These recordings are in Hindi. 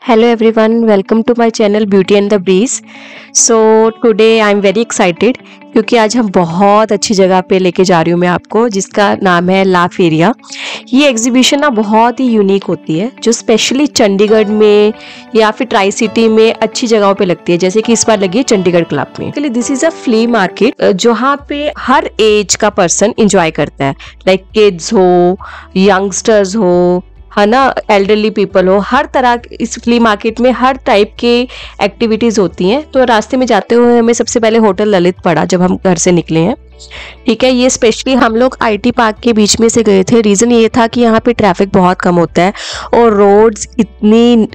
Hello everyone, welcome to my channel Beauty and the Breeze. So today I am very excited क्योंकि आज हम बहुत अच्छी जगह पे लेके जा रही हूँ मैं आपको, जिसका नाम है ला फेरिया। ये एग्जीबिशन ना बहुत ही यूनिक होती है, जो स्पेशली चंडीगढ़ में या फिर ट्राई सिटी में अच्छी जगहों पे लगती है, जैसे कि इस बार लगी है चंडीगढ़ क्लब में। This is a flea market जहाँ पे हर एज का पर्सन एंजॉय करता है, लाइक किड्स हो, यंगस्टर्स हो, है ना, एल्डरली पीपल हो, हर तरह इस फ्ली मार्केट में हर टाइप के एक्टिविटीज होती हैं। तो रास्ते में जाते हुए हमें सबसे पहले होटल ललित पड़ा जब हम घर से निकले हैं। ठीक है, ये स्पेशली हम लोग आईटी पार्क के बीच में से गए थे। रीज़न ये था कि यहाँ पे ट्रैफिक बहुत कम होता है और रोड्स इतनी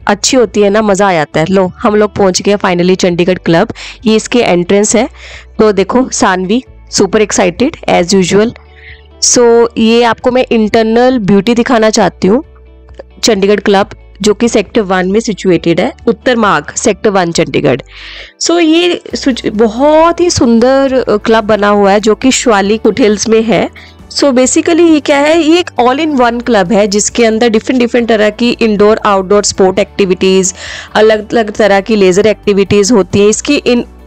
अच्छी होती है ना, मज़ा आ जाता है। लो, हम लोग पहुँच गए फाइनली चंडीगढ़ क्लब। ये इसके एंट्रेंस है। तो देखो Saanvi super excited as usual. So ये आपको मैं इंटरनल ब्यूटी दिखाना चाहती हूँ। चंडीगढ़ क्लब जो कि सेक्टर 1 में सिचुएटेड है, उत्तर मार्ग सेक्टर 1 चंडीगढ़। सो ये बहुत ही सुंदर क्लब बना हुआ है जो कि शिवालिक फुटहिल्स में है। सो बेसिकली ये क्या है, ये एक ऑल इन वन क्लब है जिसके अंदर डिफरेंट तरह की इंडोर आउटडोर स्पोर्ट एक्टिविटीज़, अलग अलग तरह की लेज़र एक्टिविटीज़ होती हैं। इसकी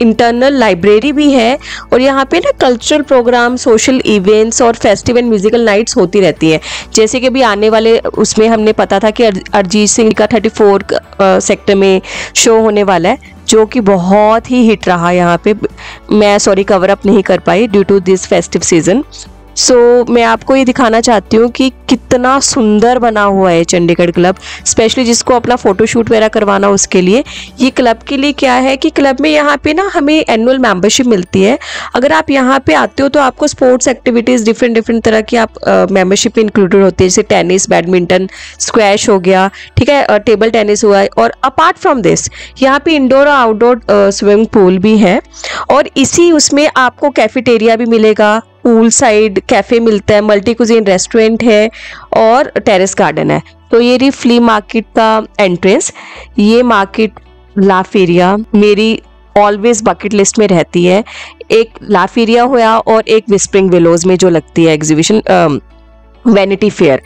इंटरनल लाइब्रेरी भी है और यहाँ पे ना कल्चरल प्रोग्राम, सोशल इवेंट्स और फेस्टिवल म्यूजिकल नाइट्स होती रहती हैं। जैसे कि अभी आने वाले उसमें हमने पता था कि अरिजीत सिंह का 34 सेक्टर में शो होने वाला है, जो कि बहुत ही हिट रहा यहाँ पे। मैं कवर अप नहीं कर पाई due to this festive season. So मैं आपको ये दिखाना चाहती हूँ कि कितना सुंदर बना हुआ है चंडीगढ़ क्लब, स्पेशली जिसको अपना फ़ोटोशूट वगैरह करवाना उसके लिए। ये क्लब के लिए क्या है कि क्लब में यहाँ पे ना हमें एनुअल मेंबरशिप मिलती है। अगर आप यहाँ पे आते हो तो आपको स्पोर्ट्स एक्टिविटीज़ डिफरेंट तरह की आप मेंबरशिप इंक्लूडेड होती है, जैसे टेनिस, बैडमिंटन, स्क्वैश हो गया, ठीक है, टेबल टेनिस हुआ है। और अपार्ट फ्रॉम दिस यहाँ पे इंडोर और आउटडोर स्विमिंग पूल भी है और इसी उसमें आपको कैफेटेरिया भी मिलेगा, पूल साइड कैफ़े मिलता है, मल्टी कुजीन रेस्टोरेंट है और टेरेस गार्डन है। तो ये रही फ्ली मार्केट का एंट्रेंस। ये मार्केट ला फेरिया मेरी ऑलवेज बकेट लिस्ट में रहती है। एक ला फेरिया हुआ और एक विस्परिंग विलोज में जो लगती है एग्जीबिशन, वैनिटी फेयर।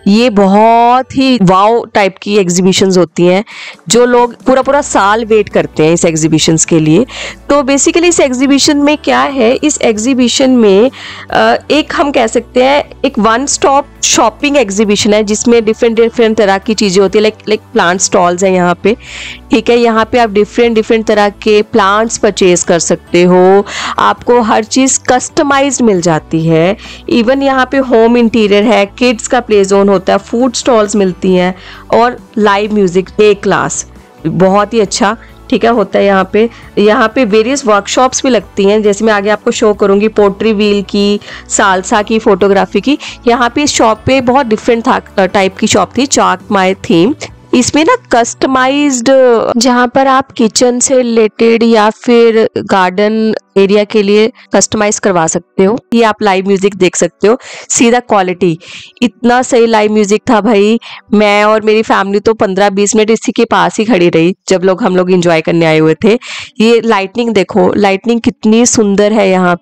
ये बहुत ही वाव टाइप की एग्जीबिशंस होती हैं जो लोग पूरा साल वेट करते हैं इस एग्जीबिशंस के लिए। तो बेसिकली इस एग्जीबिशन में क्या है, इस एग्जीबिशन में एक हम कह सकते हैं एक वन स्टॉप शॉपिंग एग्जीबिशन है जिसमें डिफरेंट तरह की चीज़ें होती है। लाइक प्लांट स्टॉल्स हैं यहाँ पे, ठीक है। यहाँ पे आप डिफरेंट तरह के प्लांट्स परचेज कर सकते हो, आपको हर चीज़ कस्टमाइज्ड मिल जाती है। इवन यहाँ पे होम इंटीरियर है, किड्स का प्ले जोन होता है, फूड स्टॉल्स मिलती हैं और लाइव म्यूजिक ए क्लास बहुत ही अच्छा, ठीक है, होता है यहाँ पे वेरियस वर्कशॉप्स भी लगती हैं, जैसे मैं आगे आपको शो करूँगी, पोट्री व्हील की, सालसा की, फोटोग्राफी की। यहाँ पे इस शॉप पे बहुत डिफरेंट टाइप की शॉप थी, चाक माई थीम। इसमें ना कस्टमाइज्ड, जहाँ पर आप किचन से रिलेटेड या फिर गार्डन एरिया के लिए कस्टमाइज करवा सकते हो। ये आप लाइव म्यूजिक देख सकते हो, सीधा क्वालिटी, इतना सही लाइव म्यूजिक था भाई। मैं और मेरी फैमिली तो 15-20 मिनट इसी के पास ही खड़ी रही जब हम लोग एंजॉय करने आए हुए थे। ये लाइटनिंग देखो, लाइटनिंग कितनी सुंदर है यहाँ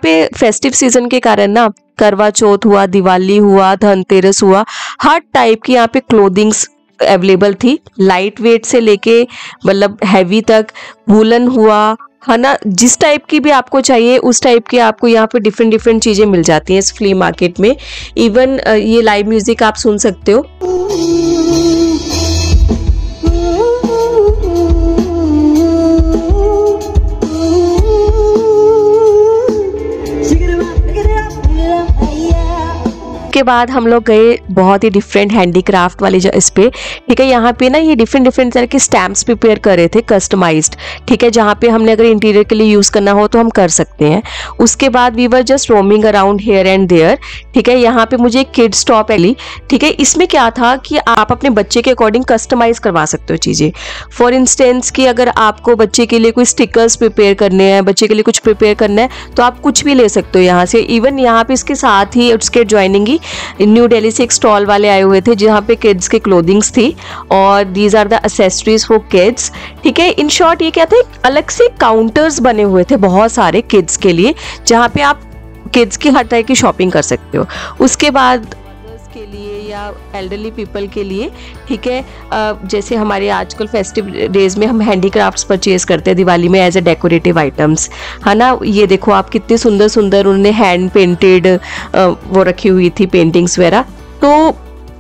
पे फेस्टिव सीजन के कारण ना, करवा चौथ हुआ, दिवाली हुआ, धनतेरस हुआ, हर टाइप की यहाँ पे क्लोथिंग्स अवेलेबल थी, लाइट वेट से लेके मतलब हैवी तक, वूलन हुआ, है ना, जिस टाइप की भी आपको चाहिए उस टाइप की आपको यहाँ पे डिफरेंट चीज़ें मिल जाती हैं इस फ्ली मार्केट में। इवन ये लाइव म्यूजिक आप सुन सकते हो। के बाद हम लोग गए बहुत ही डिफरेंट हैंडीक्राफ्ट वाली इस पे, ठीक है। यहाँ पे ना ये डिफरेंट तरह के स्टैम्प्स प्रिपेयर कर रहे थे कस्टमाइज्ड, ठीक है, जहाँ पे हमने अगर इंटीरियर के लिए यूज़ करना हो तो हम कर सकते हैं। उसके बाद we were just roaming around here and there, ठीक है। यहाँ पे मुझे एक किड स्टॉप मिली, ठीक है। इसमें क्या था कि आप अपने बच्चे के अकॉर्डिंग कस्टमाइज करवा सकते हो चीज़ें। फॉर इंस्टेंस कि अगर आपको बच्चे के लिए कोई स्टिकर्स प्रिपेयर करने हैं, बच्चे के लिए कुछ प्रिपेयर करना है, तो आप कुछ भी ले सकते हो यहाँ से। इवन यहाँ पे इसके साथ ही उसके ज्वाइनिंग ही न्यू दिल्ली से एक स्टॉल वाले आए हुए थे जहाँ पे किड्स के क्लोथिंग्स थी और these are the accessories for kids, ठीक है। इन शॉर्ट ये क्या थे, अलग से काउंटर्स बने हुए थे बहुत सारे किड्स के लिए, जहाँ पे आप किड्स की हर तरह की शॉपिंग कर सकते हो। उसके बाद के लिए या एल्डरली पीपल के लिए, ठीक है। जैसे हमारे आजकल फेस्टिव डेज में हम हैंडीक्राफ्ट्स परचेज करते हैं दिवाली में एज ए डेकोरेटिव आइटम्स, है ना। ये देखो आप कितने सुंदर सुंदर उन्होंने हैंड पेंटेड वो रखी हुई थी पेंटिंग्स वगैरह। तो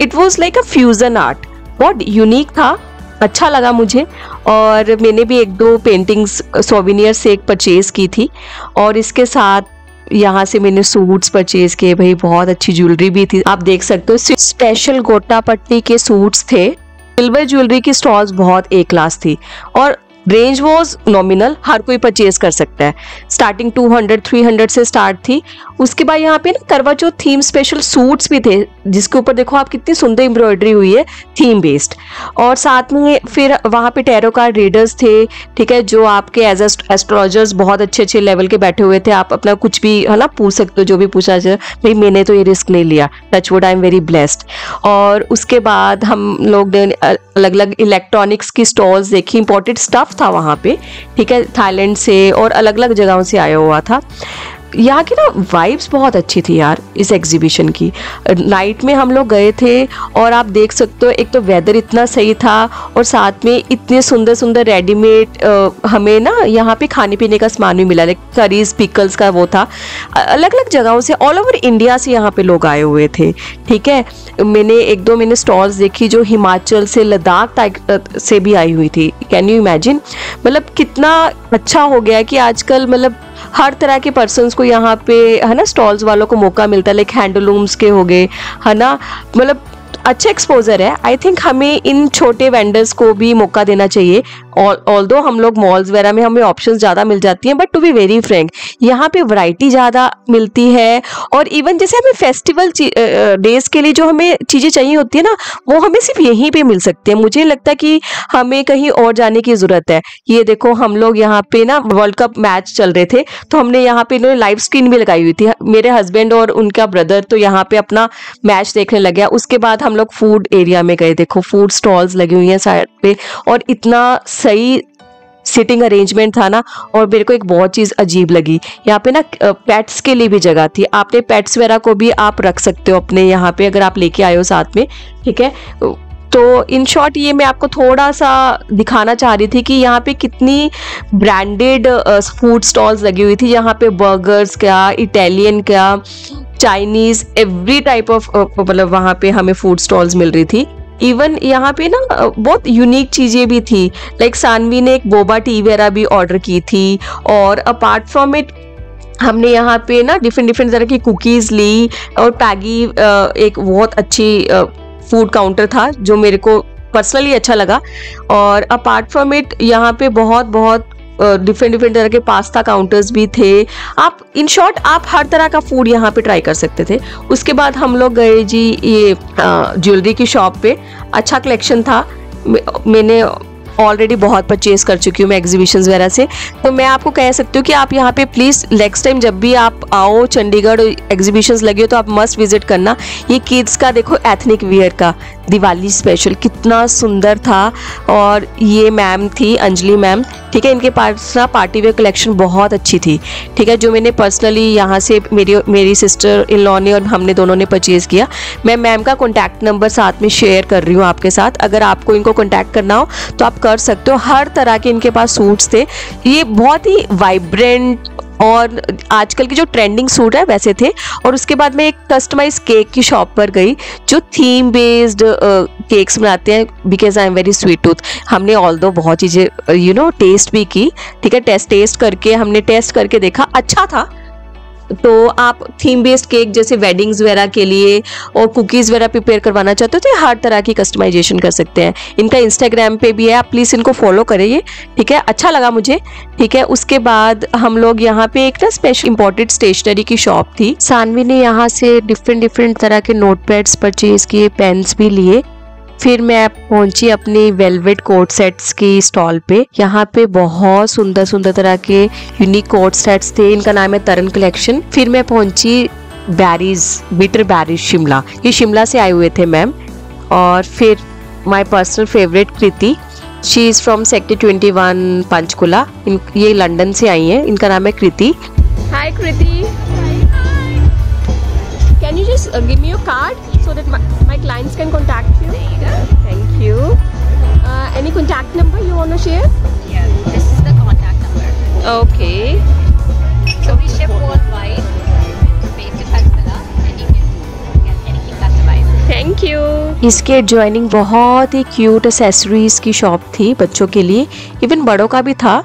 it was like a fusion art, बहुत यूनिक था, अच्छा लगा मुझे। और मैंने भी 1-2 पेंटिंग्स सोविनियर से एक परचेज की थी, और इसके साथ यहाँ से मैंने सूट्स परचेज किए। भाई बहुत अच्छी ज्वेलरी भी थी, आप देख सकते हो स्पेशल गोटा पट्टी के सूट्स थे। सिल्वर ज्वेलरी की स्टॉल्स बहुत ए क्लास थी, और रेंज वॉज नॉमिनल, हर कोई परचेज कर सकता है। स्टार्टिंग 200-300 से स्टार्ट थी। उसके बाद यहाँ पे ना करवा चौथ थीम स्पेशल सूट्स भी थे, जिसके ऊपर देखो आप कितनी सुंदर एम्ब्रॉयडरी हुई है थीम बेस्ड। और साथ में फिर वहाँ पे टैरो कार्ड रीडर्स थे, ठीक है, जो आपके एज एस्ट्रोलॉजर्स बहुत अच्छे अच्छे लेवल के बैठे हुए थे। आप अपना कुछ भी है ना पूछ सकते हो, जो भी पूछा जाए। भाई मैंने तो ये रिस्क नहीं लिया, touchwood, I am very blessed. और उसके बाद हम लोग अलग अलग इलेक्ट्रॉनिक्स की स्टॉल्स देखी, इंपोर्टेड स्टफ था वहाँ पे, ठीक है, थाईलैंड से और अलग अलग जगहों से आया हुआ था। यहाँ की ना वाइब्स बहुत अच्छी थी यार इस एग्जीबिशन की। नाइट में हम लोग गए थे, और आप देख सकते हो एक तो वेदर इतना सही था, और साथ में इतने सुंदर सुंदर रेडीमेड हमें ना यहाँ पे खाने पीने का सामान भी मिला, लाइक करीज पिकल्स का वो था। अलग अलग जगहों से, ऑल ओवर इंडिया से यहाँ पे लोग आए हुए थे, ठीक है। मैंने 1-2 स्टॉल्स देखी जो हिमाचल से, लद्दाख से भी आई हुई थी। कैन यू इमेजिन, मतलब कितना अच्छा हो गया कि आजकल मतलब हर तरह के पर्सन्स को यहाँ पे, है ना, स्टॉल्स वालों को मौका मिलता है। लाइक हैंडलूम्स के हो गए, है ना, मतलब अच्छा एक्सपोजर है। आई थिंक हमें इन छोटे वेंडर्स को भी मौका देना चाहिए। ऑल्दो हम लोग मॉल्स वगैरह में हमें ऑप्शंस ज़्यादा मिल जाती हैं, but to be very frank यहाँ पे वैरायटी ज़्यादा मिलती है। और इवन जैसे हमें फेस्टिवल डेज के लिए जो हमें चीज़ें चाहिए होती है ना, वो हमें सिर्फ यहीं पे मिल सकती है। मुझे लगता है कि हमें कहीं और जाने की ज़रूरत है। ये देखो हम लोग यहाँ पे ना वर्ल्ड कप मैच चल रहे थे, तो हमने यहाँ पे लाइव स्क्रीन भी लगाई हुई थी। मेरे हस्बैंड और उनका ब्रदर तो यहाँ पे अपना मैच देखने लगे। उसके बाद हम लोग फूड एरिया में गए, देखो फूड स्टॉल्स लगी हुई हैं साइड पे, और इतना सही सिटिंग अरेंजमेंट था ना। और मेरे को एक बहुत चीज़ अजीब लगी, यहाँ पे ना पेट्स के लिए भी जगह थी। आपने पेट्स वगैरह को भी आप रख सकते हो अपने यहाँ पे, अगर आप लेके आए हो साथ में, ठीक है। तो इन शॉर्ट ये मैं आपको थोड़ा सा दिखाना चाह रही थी कि यहाँ पे कितनी ब्रांडेड फूड स्टॉल्स लगी हुई थी। यहाँ पे बर्गर्स क्या, इटालियन क्या, चाइनीज, एवरी टाइप ऑफ मतलब वहाँ पे हमें फूड स्टॉल्स मिल रही थी। इवन यहाँ पे ना बहुत यूनिक चीज़ें भी थी, लाइक सानवी ने एक बोबा टी वगैरह भी ऑर्डर की थी। और अपार्ट फ्रॉम इट हमने यहाँ पे ना डिफरेंट तरह की कुकीज़ ली, और पैगी एक बहुत अच्छी फूड काउंटर था जो मेरे को पर्सनली अच्छा लगा। और अपार्ट फ्रॉम इट यहाँ पे बहुत डिफरेंट तरह के पास्ता काउंटर्स भी थे। आप इन शॉर्ट आप हर तरह का फूड यहाँ पे ट्राई कर सकते थे। उसके बाद हम लोग गए जी ये ज्वेलरी की शॉप पे, अच्छा कलेक्शन था। मैंने ऑलरेडी बहुत परचेज कर चुकी हूँ मैं एग्जीबिशंस वगैरह से, तो मैं आपको कह सकती हूँ कि आप यहाँ पे प्लीज़ नेक्स्ट टाइम जब भी आप आओ चंडीगढ़ एग्जीबिशंस लगे हो तो आप मस्ट विजिट करना। ये किड्स का देखो एथनिक वियर का दिवाली स्पेशल कितना सुंदर था। और ये मैम थी अंजलि मैम, ठीक है, इनके पास ना पार्टी वेयर कलेक्शन बहुत अच्छी थी, ठीक है, जो मैंने पर्सनली यहाँ से मेरी सिस्टर इन लॉ ने और हमने दोनों ने परचेज़ किया। मैं मैम का कॉन्टैक्ट नंबर साथ में शेयर कर रही हूँ आपके साथ, अगर आपको इनको कॉन्टैक्ट करना हो तो आप कर सकते हो। हर तरह के इनके पास सूट्स थे, ये बहुत ही वाइब्रेंट और आजकल की जो ट्रेंडिंग सूट है वैसे थे। और उसके बाद मैं एक कस्टमाइज केक की शॉप पर गई जो थीम बेस्ड केक्स बनाते हैं, because I am very sweet tooth. हमने ऑल्दो बहुत चीज़ें टेस्ट भी की, ठीक है, टेस्ट करके देखा, अच्छा था। तो आप थीम बेस्ड केक जैसे वेडिंग्स वगैरह के लिए और कुकीज़ वगैरह प्रिपेयर करवाना चाहते हो तो हर तरह की कस्टमाइजेशन कर सकते हैं। इनका इंस्टाग्राम पे भी है, आप प्लीज़ इनको फॉलो करिए, ठीक है, अच्छा लगा मुझे, ठीक है। उसके बाद हम लोग यहाँ पे एक ना स्पेशल इंपोर्टेड स्टेशनरी की शॉप थी। सानवी ने यहाँ से डिफरेंट तरह के नोट पैड्स परचेज किए, पेन्स भी लिए। फिर मैं पहुंची अपनी वेलवेट कोट सेट्स की स्टॉल पे। यहाँ पे बहुत सुंदर तरह के यूनिक कोट सेट्स थे, इनका नाम है तरन कलेक्शन। फिर मैं पहुंची बिटर बैरीज शिमला, ये शिमला से आए हुए थे मैम। और फिर my personal favourite Kriti, she is from sector 21 Panchkula, ये लंदन से आई हैं, इनका नाम है Kriti. Hi Kriti, can you just give me your card? so that my clients can contact you? There you go. Thank you. Any contact number you want to share? Yeah, this is the contact number. Okay. So we ship worldwide, based in Pennsylvania, and you can get anything customized. Thank you. इसके एडजॉइनिंग बहुत ही क्यूट एक्सेसरीज की शॉप थी बच्चों के लिए, इवन बड़ों का भी था।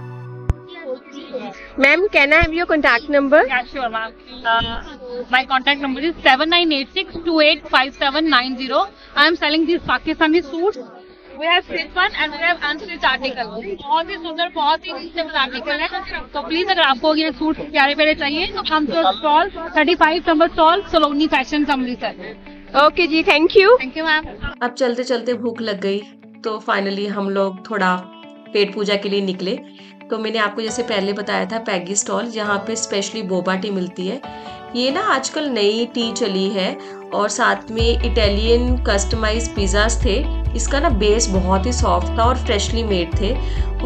Ma'am, can I have your contact number? Yeah, sure, ma'am. My contact number is 7986285790. I am selling these Pakistani suits. We have stitched one and we have unstitched article. बहुत ही सुंदर, बहुत ही रिजनेबल आर्टिकल है। तो प्लीज अगर आपको ये सूट प्यारे प्यारे चाहिए तो हम तो stall 35 number stall Saloni fashion Amritsar. Okay ji, thank you. Thank you ma'am. अब चलते चलते भूख लग गई तो फाइनली हम लोग थोड़ा पेट पूजा के लिए निकले। तो मैंने आपको जैसे पहले बताया था पैगी स्टॉल, जहाँ पे स्पेशली बोबा टी मिलती है। ये ना आजकल नई टी चली है और साथ में इटालियन कस्टमाइज पिज़्ज़ास थे। इसका ना बेस बहुत ही सॉफ्ट था और फ्रेशली मेड थे।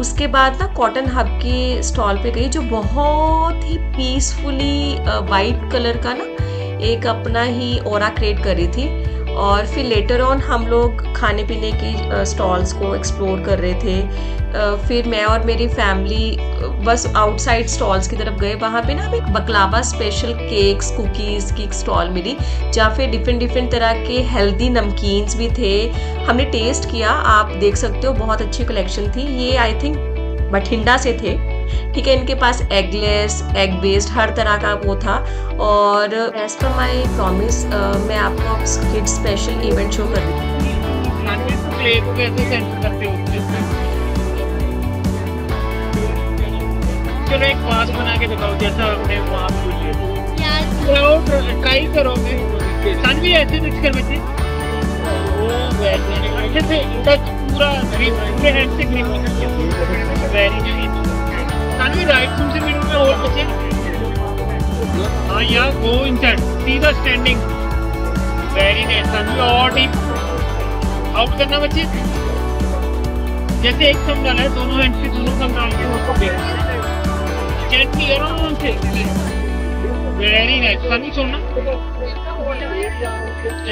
उसके बाद ना कॉटन हब की स्टॉल पे गई जो बहुत ही पीसफुली वाइट कलर का ना एक अपना ही ऑरा क्रिएट कर रही थी। और फिर लेटर ऑन हम लोग खाने पीने की स्टॉल्स को एक्सप्लोर कर रहे थे। फिर मैं और मेरी फैमिली बस आउटसाइड स्टॉल्स की तरफ गए। वहाँ पे ना हमें एक बकलावा स्पेशल केक्स कुकीज़ की स्टॉल मिली, जहाँ पे डिफरेंट तरह के हेल्दी नमकीन्स भी थे। हमने टेस्ट किया, आप देख सकते हो, बहुत अच्छी कलेक्शन थी। ये आई थिंक बठिंडा से थे, ठीक है। इनके पास एगलेस, एग बेस्ड हर तरह का वो था। और एज पर माई प्रॉमिस मैं आपको किड स्पेशल इवेंट शो कर रही थी। चलो एक बात बना के दिखाओ, जैसा हमने वहाँ ट्राई करोगे। सानवी ऐसे मिक्स कर बच्चे, अच्छे से टच पूरा पूरे हैंड से grip very nice. Saanvi right से मिडल में और बच्चे, हाँ यार गो इनसाइड, सीधा स्टैंडिंग, वेरी नाइस। सानवी और डीप आउट करना बच्चे, जैसे एक सम डाला है दोनों हैंड से, दोनों सम डाल के जेंटली आराम से, वेरी नाइस। सानवी छोड़ना,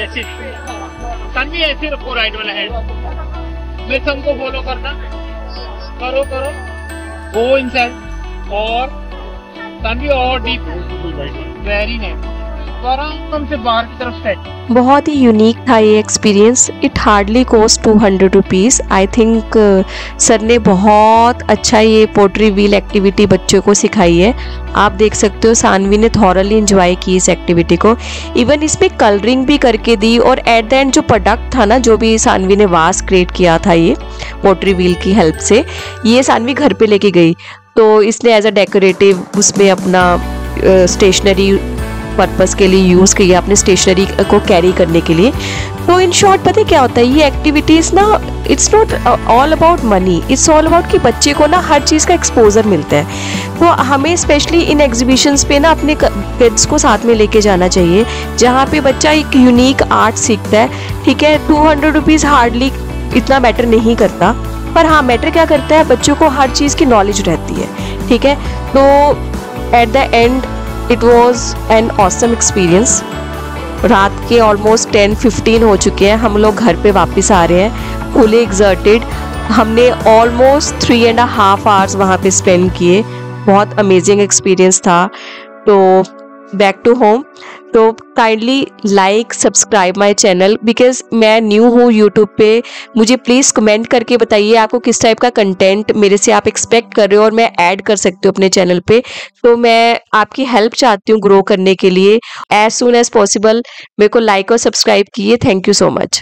ऐसे सानवी ऐसे रखो राइट वाला हैंड, मैं सबको फॉलो करना, करो गो इनसाइड और सानवी और डीप, वेरी नाइस। आराम से बाहर की तरफ सेट। बहुत ही यूनिक था ये experience. It hardly cost 200 rupees. I think sir ने बहुत अच्छा ये पोट्री व्हील एक्टिविटी बच्चों को सिखाई है। आप देख सकते हो सानवी ने थॉरली एंजॉय की इस एक्टिविटी को। इवन इसमें कलरिंग भी करके दी और एट द एंड जो प्रोडक्ट था ना, जो भी सानवी ने वास क्रिएट किया था ये पोट्री व्हील की हेल्प से, ये सानवी घर पे लेके गई। तो इसने एज अ डेकोरेटिव उसमें अपना स्टेशनरी पर्पस के लिए यूज़ किया, अपने स्टेशनरी को कैरी करने के लिए। तो इन शॉर्ट पता है क्या होता है, ये एक्टिविटीज़ ना it's not all about money, it's all about कि बच्चे को ना हर चीज़ का एक्सपोजर मिलता है। तो हमें स्पेशली इन एग्जीबिशंस पे ना अपने किड्स को साथ में लेके जाना चाहिए, जहाँ पे बच्चा एक यूनिक आर्ट सीखता है। ठीक है, 200 रुपीज़ हार्डली इतना मैटर नहीं करता, पर हाँ मैटर क्या करता है, बच्चों को हर चीज़ की नॉलेज रहती है। ठीक है, तो at the end it was an awesome experience. रात के ऑलमोस्ट 10-15 हो चुके हैं, हम लोग घर पे वापस आ रहे हैं फुली एग्जर्टेड। हमने ऑलमोस्ट 3.5 आवर्स वहाँ पे स्पेंड किए। बहुत अमेजिंग एक्सपीरियंस था। तो बैक टू होम। तो kindly like subscribe my channel, because मैं न्यू हूँ यूट्यूब पे। मुझे प्लीज़ कमेंट करके बताइए आपको किस टाइप का कंटेंट मेरे से आप एक्सपेक्ट कर रहे हो और मैं ऐड कर सकती हूँ अपने चैनल पे। तो मैं आपकी हेल्प चाहती हूँ ग्रो करने के लिए। एज सून एज पॉसिबल मेरे को लाइक और सब्सक्राइब कीजिए। Thank you so much.